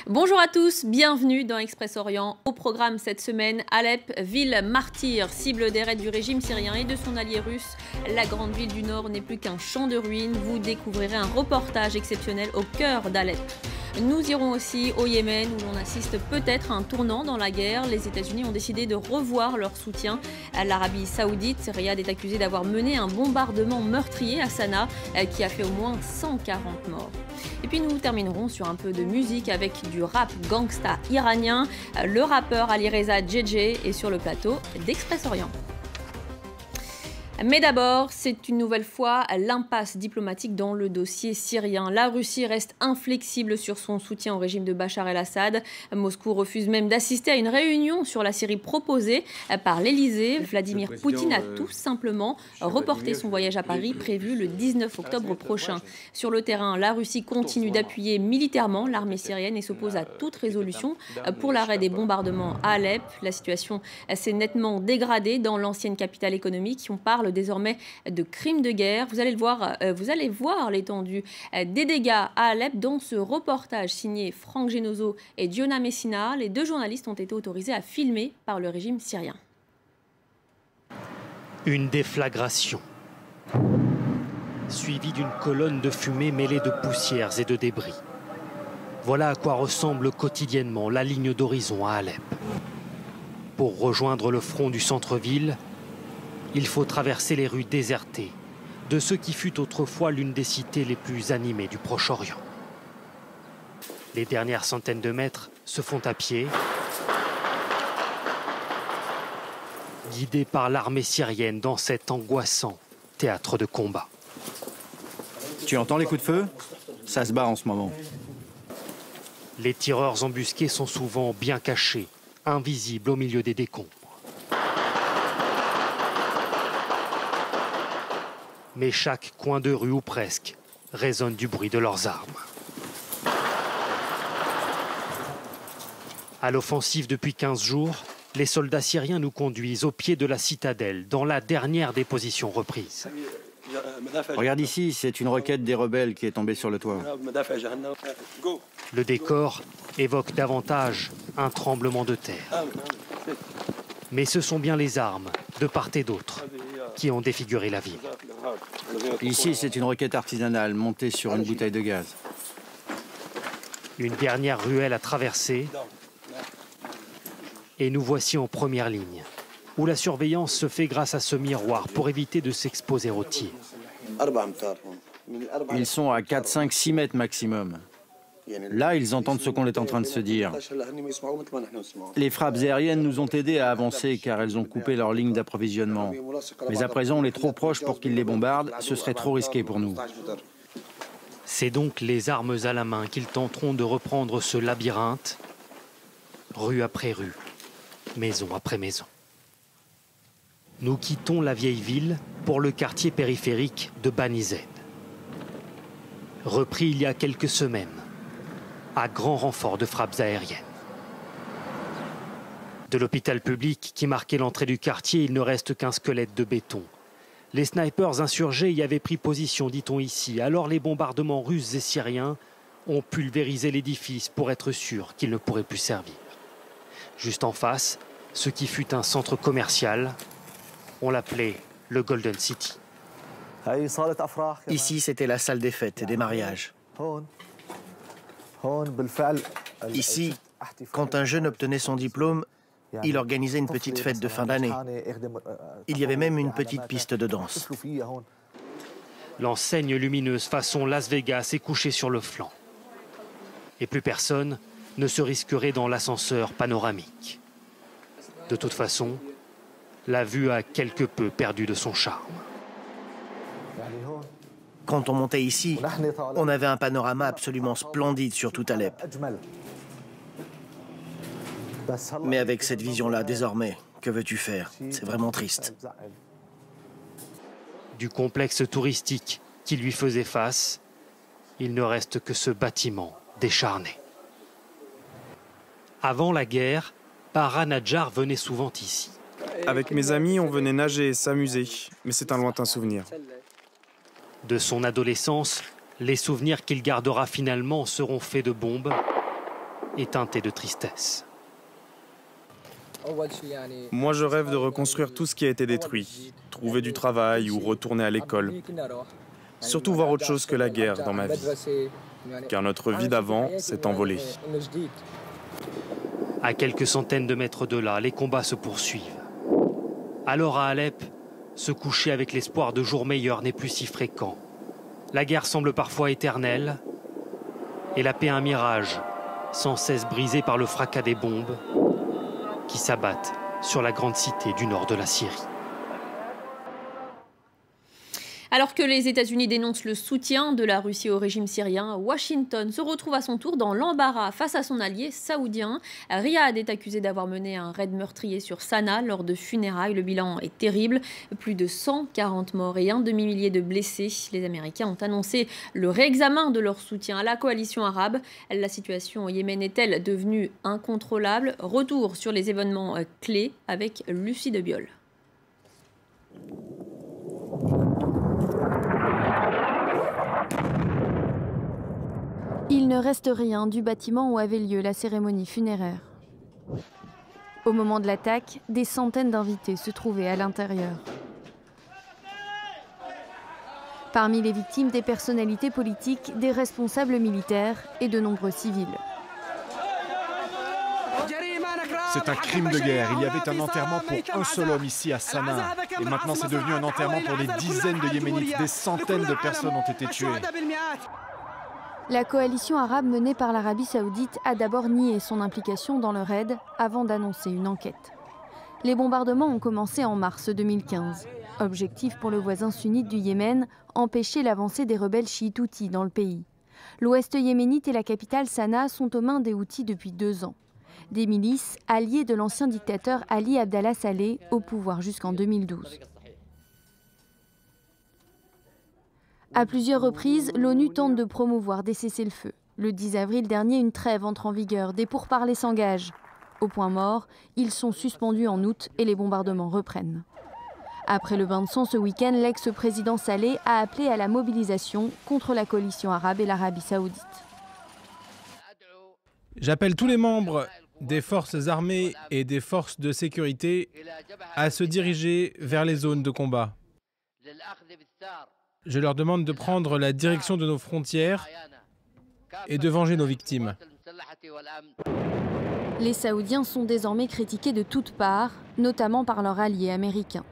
Bonjour à tous, bienvenue dans Express Orient. Au programme cette semaine, Alep, ville martyre, cible des raids du régime syrien et de son allié russe. La grande ville du Nord n'est plus qu'un champ de ruines. Vous découvrirez un reportage exceptionnel au cœur d'Alep. Nous irons aussi au Yémen où l'on assiste peut-être à un tournant dans la guerre. Les États-Unis ont décidé de revoir leur soutien à l'Arabie Saoudite. Riyad est accusé d'avoir mené un bombardement meurtrier à Sanaa qui a fait au moins 140 morts. Et puis nous terminerons sur un peu de musique avec du rap gangsta iranien. Le rappeur Alireza Djedje est sur le plateau d'Express Orient. Mais d'abord, c'est une nouvelle fois l'impasse diplomatique dans le dossier syrien. La Russie reste inflexible sur son soutien au régime de Bachar el-Assad. Moscou refuse même d'assister à une réunion sur la Syrie proposée par l'Elysée. Vladimir Poutine a tout simplement reporté son voyage à Paris prévu le 19 octobre prochain. Sur le terrain, la Russie continue d'appuyer militairement l'armée syrienne et s'oppose à toute résolution pour l'arrêt des bombardements à Alep. La situation s'est nettement dégradée dans l'ancienne capitale économique. On parle désormais de crimes de guerre. Vous allez voir l'étendue des dégâts à Alep dans ce reportage signé Franck Genozo et Diona Messina. Les deux journalistes ont été autorisés à filmer par le régime syrien. Une déflagration, suivie d'une colonne de fumée mêlée de poussières et de débris. Voilà à quoi ressemble quotidiennement la ligne d'horizon à Alep. Pour rejoindre le front du centre-ville, il faut traverser les rues désertées de ce qui fut autrefois l'une des cités les plus animées du Proche-Orient. Les dernières centaines de mètres se font à pied, guidés par l'armée syrienne dans cet angoissant théâtre de combat. Tu entends les coups de feu? Ça se bat en ce moment. Les tireurs embusqués sont souvent bien cachés, invisibles au milieu des décombres. Mais chaque coin de rue ou presque résonne du bruit de leurs armes. À l'offensive depuis 15 jours, les soldats syriens nous conduisent au pied de la citadelle, dans la dernière des positions reprises. Regarde ici, c'est une roquette des rebelles qui est tombée sur le toit. Le décor évoque davantage un tremblement de terre. Mais ce sont bien les armes, de part et d'autre, qui ont défiguré la ville. Ici, c'est une roquette artisanale montée sur une bouteille de gaz. Une dernière ruelle à traverser. Et nous voici en première ligne, où la surveillance se fait grâce à ce miroir pour éviter de s'exposer aux tirs. Ils sont à 4, 5, 6 mètres maximum. Là, ils entendent ce qu'on est en train de se dire. Les frappes aériennes nous ont aidés à avancer car elles ont coupé leur ligne d'approvisionnement. Mais à présent, on est trop proche pour qu'ils les bombardent. Ce serait trop risqué pour nous. C'est donc les armes à la main qu'ils tenteront de reprendre ce labyrinthe, rue après rue, maison après maison. Nous quittons la vieille ville pour le quartier périphérique de Bani Z. Repris il y a quelques semaines, à grand renfort de frappes aériennes. De l'hôpital public qui marquait l'entrée du quartier, il ne reste qu'un squelette de béton. Les snipers insurgés y avaient pris position, dit-on ici. Alors les bombardements russes et syriens ont pulvérisé l'édifice pour être sûr qu'il ne pourrait plus servir. Juste en face, ce qui fut un centre commercial, on l'appelait le Golden City. Ici, c'était la salle des fêtes et des mariages. Ici, quand un jeune obtenait son diplôme, il organisait une petite fête de fin d'année. Il y avait même une petite piste de danse. L'enseigne lumineuse façon Las Vegas est couchée sur le flanc. Et plus personne ne se risquerait dans l'ascenseur panoramique. De toute façon, la vue a quelque peu perdu de son charme. Quand on montait ici, on avait un panorama absolument splendide sur tout Alep. Mais avec cette vision-là, désormais, que veux-tu faire? C'est vraiment triste. Du complexe touristique qui lui faisait face, il ne reste que ce bâtiment décharné. Avant la guerre, Para Nadjar venait souvent ici. Avec mes amis, on venait nager et s'amuser, mais c'est un lointain souvenir. De son adolescence, les souvenirs qu'il gardera finalement seront faits de bombes est teintée de tristesse. Moi, je rêve de reconstruire tout ce qui a été détruit, trouver du travail ou retourner à l'école. Surtout voir autre chose que la guerre dans ma vie, car notre vie d'avant s'est envolée. À quelques centaines de mètres de là, les combats se poursuivent. Alors à Alep, se coucher avec l'espoir de jours meilleurs n'est plus si fréquent. La guerre semble parfois éternelle et la paix un mirage, sans cesse brisé par le fracas des bombes qui s'abattent sur la grande cité du nord de la Syrie. Alors que les États-Unis dénoncent le soutien de la Russie au régime syrien, Washington se retrouve à son tour dans l'embarras face à son allié saoudien. Riyad est accusé d'avoir mené un raid meurtrier sur Sanaa lors de funérailles. Le bilan est terrible, plus de 140 morts et un demi-millier de blessés. Les Américains ont annoncé le réexamen de leur soutien à la coalition arabe. La situation au Yémen est-elle devenue incontrôlable? Retour sur les événements clés avec Lucie Debiol. Il ne reste rien du bâtiment où avait lieu la cérémonie funéraire. Au moment de l'attaque, des centaines d'invités se trouvaient à l'intérieur. Parmi les victimes, des personnalités politiques, des responsables militaires et de nombreux civils. C'est un crime de guerre. Il y avait un enterrement pour un seul homme ici à Sanaa. Et maintenant c'est devenu un enterrement pour des dizaines de Yéménites. Des centaines de personnes ont été tuées. La coalition arabe menée par l'Arabie saoudite a d'abord nié son implication dans le raid avant d'annoncer une enquête. Les bombardements ont commencé en mars 2015. Objectif pour le voisin sunnite du Yémen, empêcher l'avancée des rebelles chiites houthis dans le pays. L'ouest yéménite et la capitale Sanaa sont aux mains des Houthis depuis 2 ans. Des milices alliées de l'ancien dictateur Ali Abdallah Saleh au pouvoir jusqu'en 2012. À plusieurs reprises, l'ONU tente de promouvoir des cessez-le-feu. Le 10 avril dernier, une trêve entre en vigueur, des pourparlers s'engagent. Au point mort, ils sont suspendus en août et les bombardements reprennent. Après le bain de sang ce week-end, l'ex-président Saleh a appelé à la mobilisation contre la coalition arabe et l'Arabie saoudite. J'appelle tous les membres des forces armées et des forces de sécurité à se diriger vers les zones de combat. Je leur demande de prendre la direction de nos frontières et de venger nos victimes. Les Saoudiens sont désormais critiqués de toutes parts, notamment par leurs alliés américains.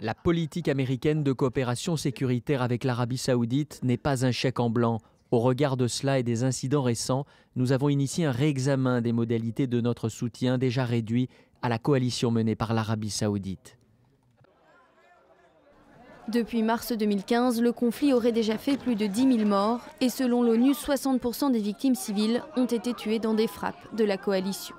La politique américaine de coopération sécuritaire avec l'Arabie saoudite n'est pas un chèque en blanc. Au regard de cela et des incidents récents, nous avons initié un réexamen des modalités de notre soutien déjà réduit à la coalition menée par l'Arabie saoudite. Depuis mars 2015, le conflit aurait déjà fait plus de 10 000 morts et selon l'ONU, 60% des victimes civiles ont été tuées dans des frappes de la coalition.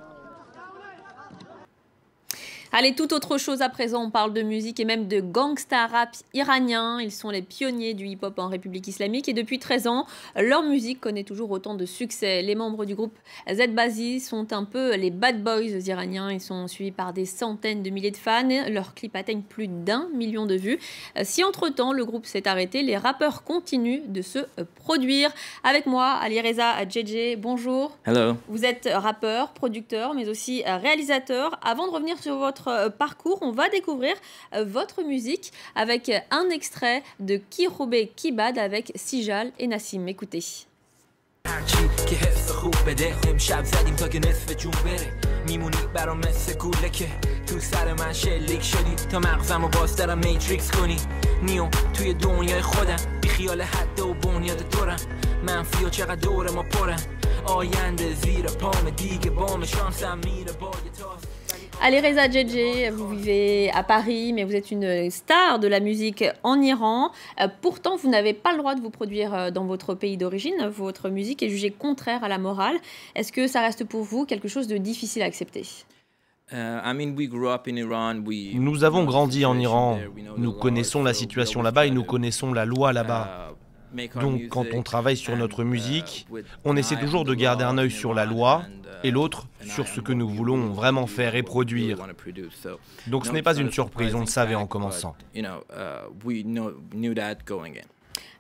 Allez, toute autre chose à présent, on parle de musique et même de gangsta rap iranien. Ils sont les pionniers du hip-hop en République islamique et depuis 13 ans, leur musique connaît toujours autant de succès. Les membres du groupe Z-Bazi sont un peu les bad boys iraniens. Ils sont suivis par des centaines de milliers de fans. Leurs clips atteignent plus d'1 million de vues. Si entre-temps, le groupe s'est arrêté, les rappeurs continuent de se produire. Avec moi, Alireza JJ, bonjour. Hello. Vous êtes rappeur, producteur, mais aussi réalisateur. Avant de revenir sur votre parcours, on va découvrir votre musique avec un extrait de Kirobe Kibad avec Sijal et Nassim. Écoutez. Alireza JJ, vous vivez à Paris, mais vous êtes une star de la musique en Iran. Pourtant, vous n'avez pas le droit de vous produire dans votre pays d'origine. Votre musique est jugée contraire à la morale. Est-ce que ça reste pour vous quelque chose de difficile à accepter ? Nous avons grandi en Iran. Nous connaissons la situation là-bas et nous connaissons la loi là-bas. Donc, quand on travaille sur notre musique, on essaie toujours de garder un œil sur la loi et l'autre sur ce que nous voulons vraiment faire et produire. Donc ce n'est pas une surprise, on le savait en commençant.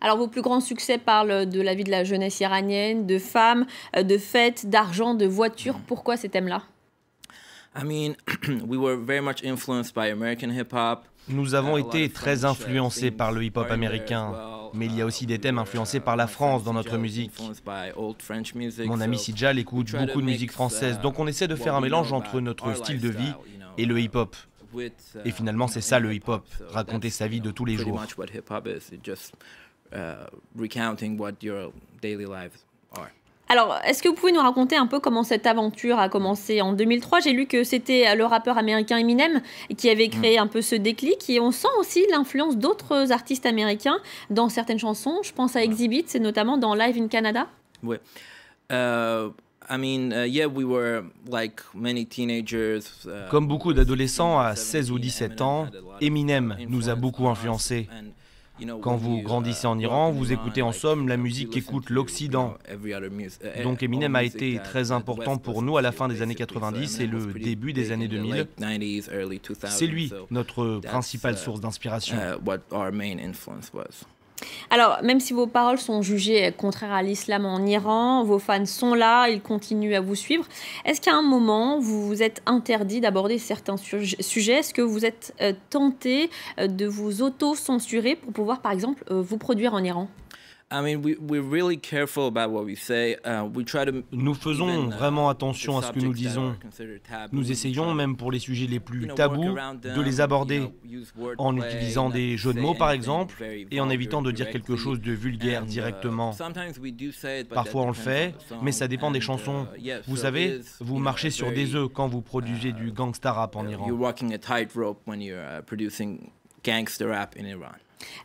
Alors vos plus grands succès parlent de la vie de la jeunesse iranienne, de femmes, de fêtes, d'argent, de voitures. Pourquoi ces thèmes-là? Nous avons été très influencés par le hip-hop américain, mais il y a aussi des thèmes influencés par la France dans notre musique. Mon ami Sijal écoute beaucoup de musique française, donc on essaie de faire un mélange entre notre style de vie et le hip-hop. Et finalement, c'est ça le hip-hop, raconter sa vie de tous les jours. Alors, est-ce que vous pouvez nous raconter un peu comment cette aventure a commencé en 2003? J'ai lu que c'était le rappeur américain Eminem qui avait créé un peu ce déclic, et on sent aussi l'influence d'autres artistes américains dans certaines chansons. Je pense à Exhibit, c'est notamment dans Live in Canada. Oui. Comme beaucoup d'adolescents à 16 ou 17 ans, Eminem nous a beaucoup influencés. Quand vous grandissez en Iran, vous écoutez en somme la musique qu'écoute l'Occident. Donc Eminem a été très important pour nous à la fin des années 90 et le début des années 2000. C'est lui, notre principale source d'inspiration. Alors, même si vos paroles sont jugées contraires à l'islam en Iran, vos fans sont là, ils continuent à vous suivre. Est-ce qu'à un moment, vous vous êtes interdit d'aborder certains sujets? Est-ce que vous êtes tenté de vous auto-censurer pour pouvoir, par exemple, vous produire en Iran? Nous faisons vraiment attention à ce que nous disons. Nous essayons, même pour les sujets les plus tabous, de les aborder, en utilisant des jeux de mots par exemple, et en évitant de dire quelque chose de vulgaire directement. Parfois on le fait, mais ça dépend des chansons. Vous savez, vous marchez sur des œufs quand vous produisez du gangsta rap en Iran.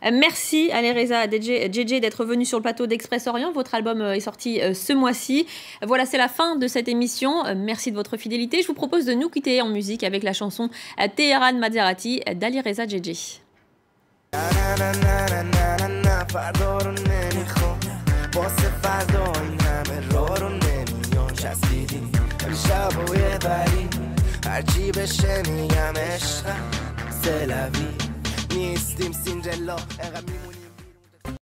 Merci Alireza JJ d'être venu sur le plateau d'Express Orient. Votre album est sorti ce mois-ci. Voilà, c'est la fin de cette émission. Merci de votre fidélité. Je vous propose de nous quitter en musique avec la chanson Teheran Maserati d'Alireza JJ. نیستیم سیندرلا